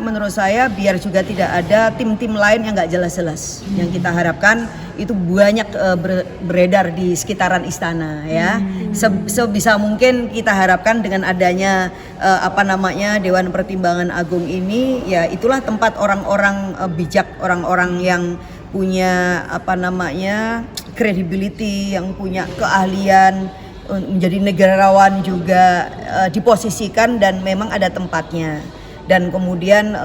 menurut saya biar juga tidak ada tim-tim lain yang nggak jelas-jelas. Yang kita harapkan itu banyak beredar di sekitaran istana ya. Sebisa mungkin kita harapkan dengan adanya Dewan Pertimbangan Agung ini, ya itulah tempat orang-orang bijak, orang-orang yang punya credibility, yang punya keahlian menjadi negarawan juga diposisikan dan memang ada tempatnya. Dan kemudian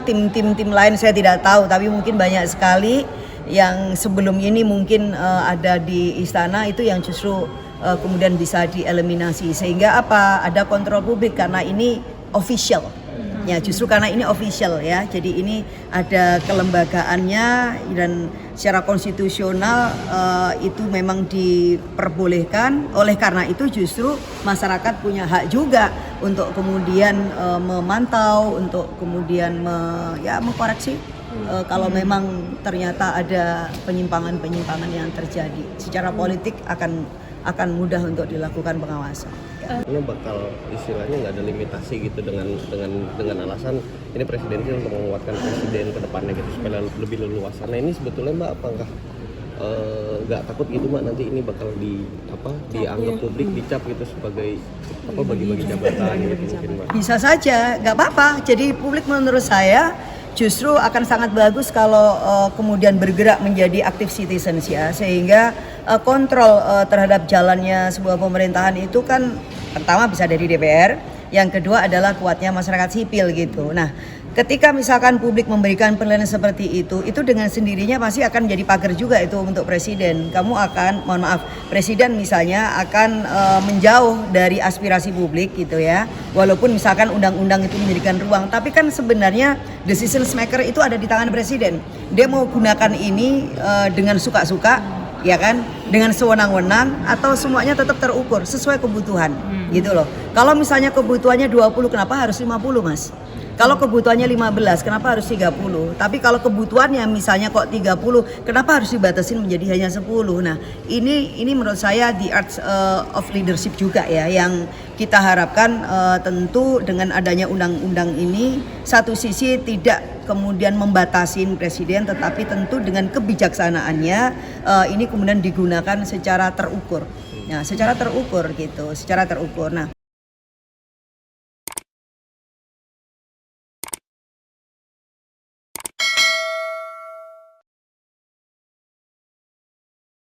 tim-tim lain saya tidak tahu, tapi mungkin banyak sekali yang sebelum ini mungkin ada di istana itu yang justru kemudian bisa dieliminasi, sehingga ada kontrol publik karena ini official. Ya, justru karena ini official ya, jadi ini ada kelembagaannya dan secara konstitusional itu memang diperbolehkan. Oleh karena itu justru masyarakat punya hak juga untuk kemudian memantau, untuk kemudian mengkoreksi kalau memang ternyata ada penyimpangan-penyimpangan yang terjadi. Secara politik akan mudah untuk dilakukan pengawasan. Ini bakal istilahnya nggak ada limitasi gitu dengan alasan ini presidensial untuk menguatkan presiden ke depannya gitu supaya lebih leluasa. Nah ini sebetulnya Mbak apakah nggak takut gitu Mbak nanti ini bakal dianggap publik dicap gitu sebagai bagi-bagi jabatan gitu mungkin Mbak? Bisa saja, nggak apa-apa. Jadi publik menurut saya justru akan sangat bagus kalau kemudian bergerak menjadi active citizens ya, sehingga kontrol terhadap jalannya sebuah pemerintahan itu kan pertama bisa dari DPR, yang kedua adalah kuatnya masyarakat sipil gitu. Nah, ketika misalkan publik memberikan penilaian seperti itu dengan sendirinya pasti akan jadi pagar juga itu untuk presiden. Presiden misalnya akan menjauh dari aspirasi publik gitu ya. Walaupun misalkan undang-undang itu menjadikan ruang, tapi kan sebenarnya decision maker itu ada di tangan presiden. Dia mau gunakan ini dengan suka-suka, ya kan, dengan sewenang-wenang, atau semuanya tetap terukur sesuai kebutuhan gitu loh. Kalau misalnya kebutuhannya 20, kenapa harus 50 Mas? Kalau kebutuhannya 15, kenapa harus 30? Tapi kalau kebutuhannya misalnya kok 30, kenapa harus dibatasin menjadi hanya 10? Nah, ini menurut saya the art of leadership juga ya, yang kita harapkan tentu dengan adanya undang-undang ini, satu sisi tidak kemudian membatasin presiden, tetapi tentu dengan kebijaksanaannya ini kemudian digunakan secara terukur. Nah, secara terukur gitu, secara terukur. Nah,